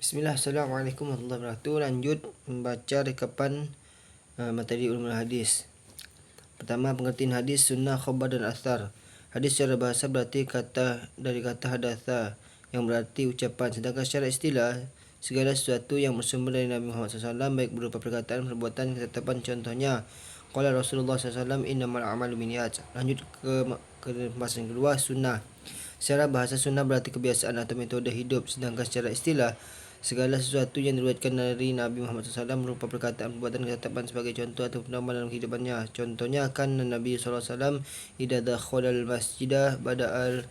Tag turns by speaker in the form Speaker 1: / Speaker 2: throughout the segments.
Speaker 1: Bismillah, Assalamualaikum warahmatullahi wabarakatuh. Lanjut membaca rekapan materi ulumul hadis. Pertama, pengertian hadis, sunnah, khabar dan athar. Hadis secara bahasa berarti dari kata hadatha yang berarti ucapan. Sedangkan secara istilah, segala sesuatu yang bersumber dari Nabi Muhammad SAW baik berupa perkataan, perbuatan, ketetapan. Contohnya, qala Rasulullah SAW, innamal a'malu binniyat. Lanjut ke pembahasan kedua, sunnah. Secara bahasa, sunnah berarti kebiasaan atau metode hidup. Sedangkan secara istilah, segala sesuatu yang diriwayatkan dari Nabi Muhammad SAW berupa perkataan, perbuatan, ketetapan sebagai contoh atau pedoman dalam kehidupannya. Contohnya kan Nabi SAW idza dakhalal masjidah bada'al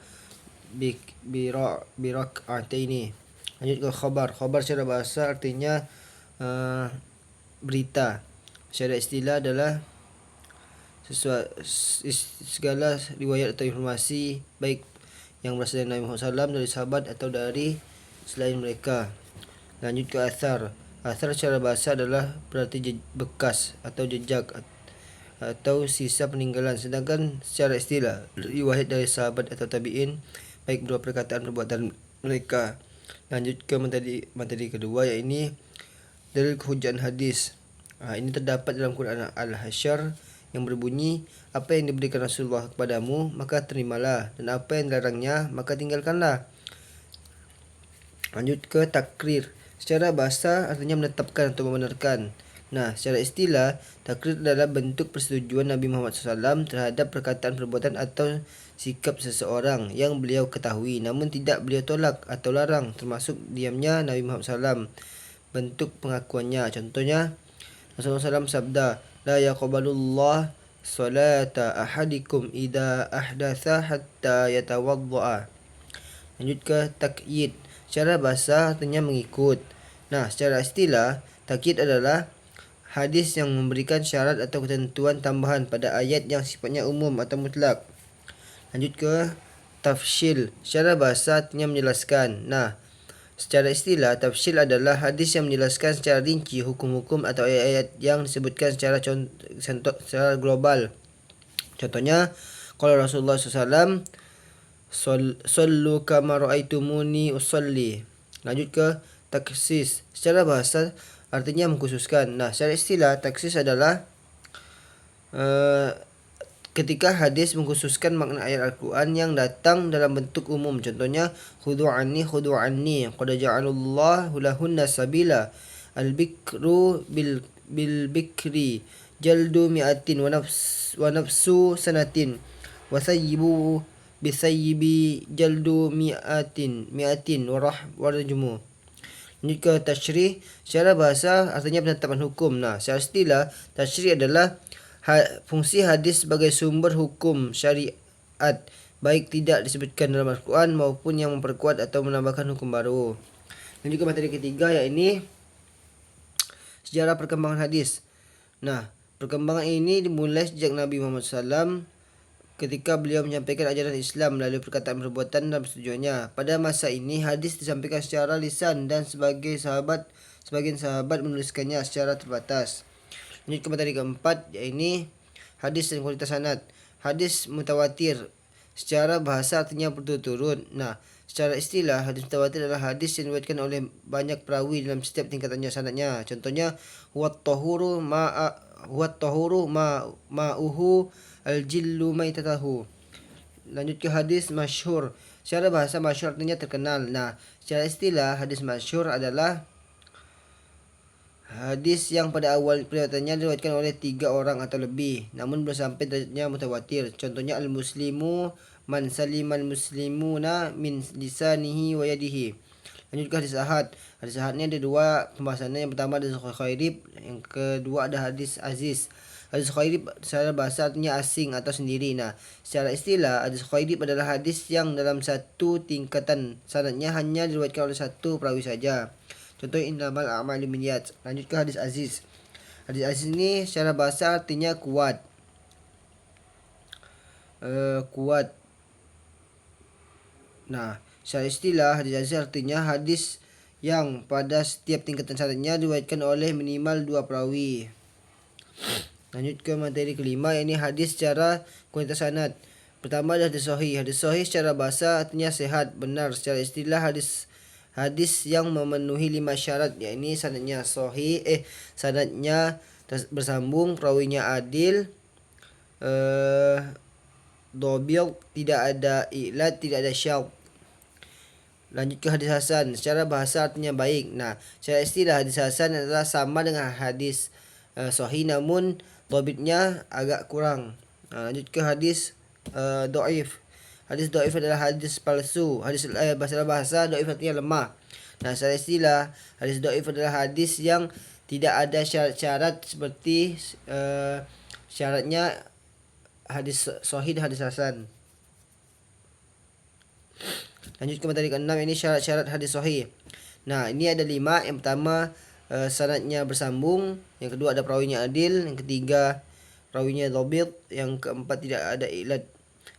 Speaker 1: birak'ataini. Lanjut ke khabar. Khabar secara bahasa artinya berita. Secara istilah adalah segala riwayat atau informasi baik yang berasal dari Nabi Muhammad SAW, dari sahabat atau dari selain mereka. Lanjut ke athar. Athar secara bahasa adalah berarti bekas atau jejak atau sisa peninggalan. Sedangkan secara istilah, riwayat dari sahabat atau tabi'in baik berupa perkataan, perbuatan mereka. Lanjut ke materi kedua, yaitu dalil kehujaan hadis. Ini terdapat dalam Quran Al-Hasyr yang berbunyi, apa yang diberikan Rasulullah kepadamu maka terimalah, dan apa yang dilarangnya maka tinggalkanlah. Lanjut ke takrir. Secara bahasa artinya menetapkan atau membenarkan. Nah, secara istilah, takrir adalah bentuk persetujuan Nabi Muhammad SAW terhadap perkataan, perbuatan atau sikap seseorang yang beliau ketahui namun tidak beliau tolak atau larang, termasuk diamnya Nabi Muhammad SAW. Bentuk pengakuannya, contohnya Rasulullah SAW sabda, la yaqbalullah salata ahadikum idza ahdatha hatta yatawaddaa. Lanjut ke takyid. Secara bahasa artinya mengikut. Nah, secara istilah, takyid adalah hadis yang memberikan syarat atau ketentuan tambahan pada ayat yang sifatnya umum atau mutlak. Lanjut ke tafsil. Secara bahasa artinya menjelaskan. Nah, secara istilah, tafsil adalah hadis yang menjelaskan secara rinci hukum-hukum atau ayat-ayat yang disebutkan secara global. Contohnya, kalau Rasulullah SAW, sallu kama ra'aitumuni usalli. Lanjut ke taksis. Secara bahasa artinya mengkhususkan. Nah, secara istilah, taksis adalah ketika hadis mengkhususkan makna ayat Al-Quran yang datang dalam bentuk umum. Contohnya, khudu anni qad ja'alallahu lahunna sabila, al-bikru bil bikri jaldu mi'atin wa nafsu sanatin wa sayyibu bisayyibi jaldu mi'atin warajmu. Lanjut ke tasyrih. Secara bahasa artinya penetapan hukum. Nah, secara istilah, tasyrih adalah fungsi hadis sebagai sumber hukum syariat, baik tidak disebutkan dalam Al-Quran maupun yang memperkuat atau menambahkan hukum baru. Dan juga materi ketiga, yaitu sejarah perkembangan hadis. Nah, perkembangan ini dimulai sejak Nabi Muhammad SAW ketika beliau menyampaikan ajaran Islam melalui perkataan, perbuatan dan persetujuannya. Pada masa ini hadis disampaikan secara lisan dan sebagian sahabat menuliskannya secara terbatas. Lanjut ke materi keempat, yaitu hadis dan kualitas sanad. Hadis mutawatir secara bahasa artinya berturut-turut. Nah, secara istilah, hadis mutawatir adalah hadis yang diriwayatkan oleh banyak perawi dalam setiap tingkatannya sanadnya. Contohnya, huwat tahuru ma'uhu al-jillu maitatahu. Lanjut ke hadis masyhur. Secara bahasa masyhur artinya terkenal. Nah, secara istilah, hadis masyhur adalah hadis yang pada awal periwayatannya diriwayatkan oleh 3 orang atau lebih, namun belum sampai derajatnya mutawatir. Contohnya, al-muslimu man salimal muslimuna min lisanihi wa yadihi. Lanjut ke hadis ahad. Hadis ahad ini ada 2 pembahasannya. Yang pertama hadis gharib, yang kedua ada hadis aziz. Hadis gharib secara bahasa artinya asing atau sendiri. Nah, secara istilah, hadis gharib adalah hadis yang dalam satu tingkatan sanadnya hanya diriwayatkan oleh satu perawi saja. Contoh, innamal a'malu binniyat. Lanjut ke hadis aziz. Hadis aziz ini secara bahasa artinya kuat. Nah, secara istilah, hadis aziz artinya hadis yang pada setiap tingkatan sanadnya diriwayatkan oleh minimal 2 perawi. Lanjut ke materi kelima, ini hadis secara kualitas sanad. Pertama ada hadis sahih. Hadis sahih secara bahasa artinya sehat, benar. Secara istilah, hadis hadis yang memenuhi 5 syarat, yakni sanadnya sanadnya bersambung, perawinya adil, dobil, tidak ada ilat, tidak ada syadz. Lanjut ke hadis hasan. Secara bahasa artinya baik. Nah, secara istilah hadis hasan adalah sama dengan hadis sahih, namun dhabitnya agak kurang. Nah, lanjut ke hadis dhaif. Hadis dhaif adalah hadis palsu. Hadis bahasa dhaif artinya lemah. Nah, secara istilah hadis dhaif adalah hadis yang tidak ada syarat-syarat seperti syaratnya hadis sahih dan hadis hasan. Lanjut ke materi ke-6, ini syarat-syarat hadis sahih. Nah, ini ada 5. Yang pertama sanadnya bersambung, yang kedua ada perawinya adil, yang ketiga perawinya dhabit, yang keempat tidak ada ilat,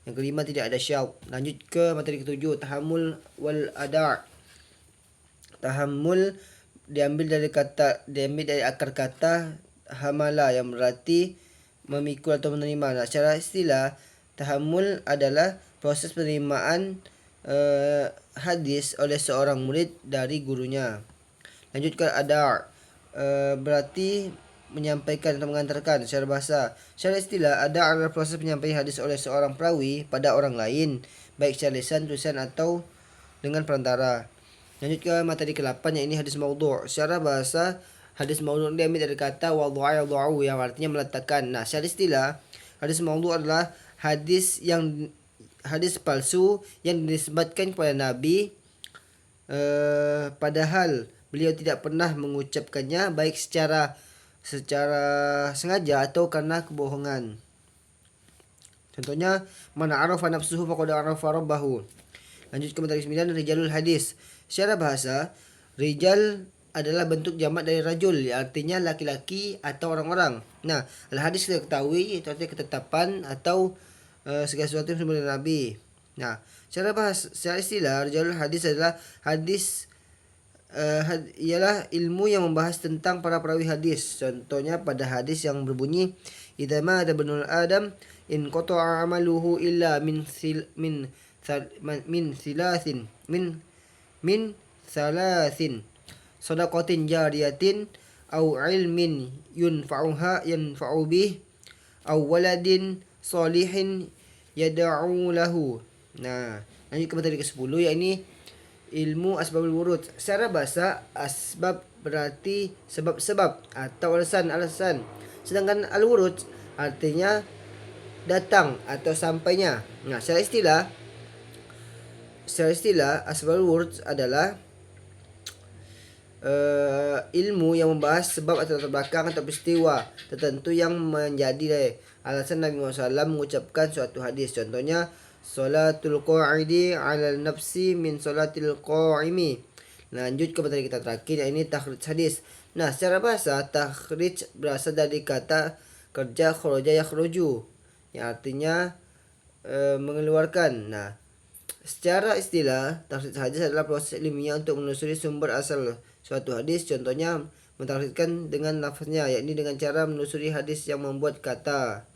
Speaker 1: yang kelima tidak ada syadz. Lanjut ke materi ke-7, tahammul wal ada'. Tahammul diambil dari akar kata hamala yang berarti memikul atau menerima. Nah, secara istilah tahammul adalah proses penerimaan hadis oleh seorang murid dari gurunya. Lanjut ke ada', berarti menyampaikan atau mengantarkan secara bahasa. Secara istilah, ada adalah proses penyampaian hadis oleh seorang perawi pada orang lain, baik secara lisan, tulisan atau dengan perantara. Lanjut ke materi ke-8, yang ini hadis maudhu'. Secara bahasa, hadis maudhu' diambil dari kata wadhu'a yadhu'u yang artinya meletakkan. Nah, secara istilah, hadis maudhu' adalah hadis palsu yang dinisbatkan kepada Nabi padahal beliau tidak pernah mengucapkannya, baik secara sengaja atau karena kebohongan. Contohnya, man arafa nafsuhu faqad arafa rabbahu. Lanjut ke materi 9, rijalul hadis. Secara bahasa, rijal adalah bentuk jamak dari rajul, artinya laki-laki atau orang-orang. Nah, al-hadis kita ketahui itu artinya ketetapan atau segala sesuatu yang bersumber dari Nabi. Nah, secara istilah, rijalul hadis adalah hadis ialah ilmu yang membahas tentang para perawi hadis. Contohnya pada hadis yang berbunyi, idza mata ibnul adam in qata'a amaluhu illa min salasin sadaqatin jariyatin au ilmin yanfa'u bih au waladin salihin yad'u lahu. Nah, lanjut ke materi ke-10, yakni ilmu asbabul wurud. Secara bahasa, asbab berarti sebab-sebab atau alasan-alasan. Sedangkan al-wurud artinya datang atau sampainya. Nah, secara istilah asbabul wurud adalah ilmu yang membahas sebab atau latar belakang atau peristiwa tertentu yang menjadi alasan Nabi Muhammad SAW mengucapkan suatu hadis. Contohnya, salatul qa'idi 'alal nafsi min salatil qa'imi. Lanjut ke materi kita terakhir, ini takhrij hadis. Nah, secara bahasa, takhrij berasal dari kata kerja kharaja yakhruju, yang artinya mengeluarkan. Nah, secara istilah, takhrij hadis adalah proses ilmiah untuk menelusuri sumber asal suatu hadis. Contohnya, mentakhrijkan dengan lafaznya, yakni dengan cara menelusuri hadis yang membuat kata.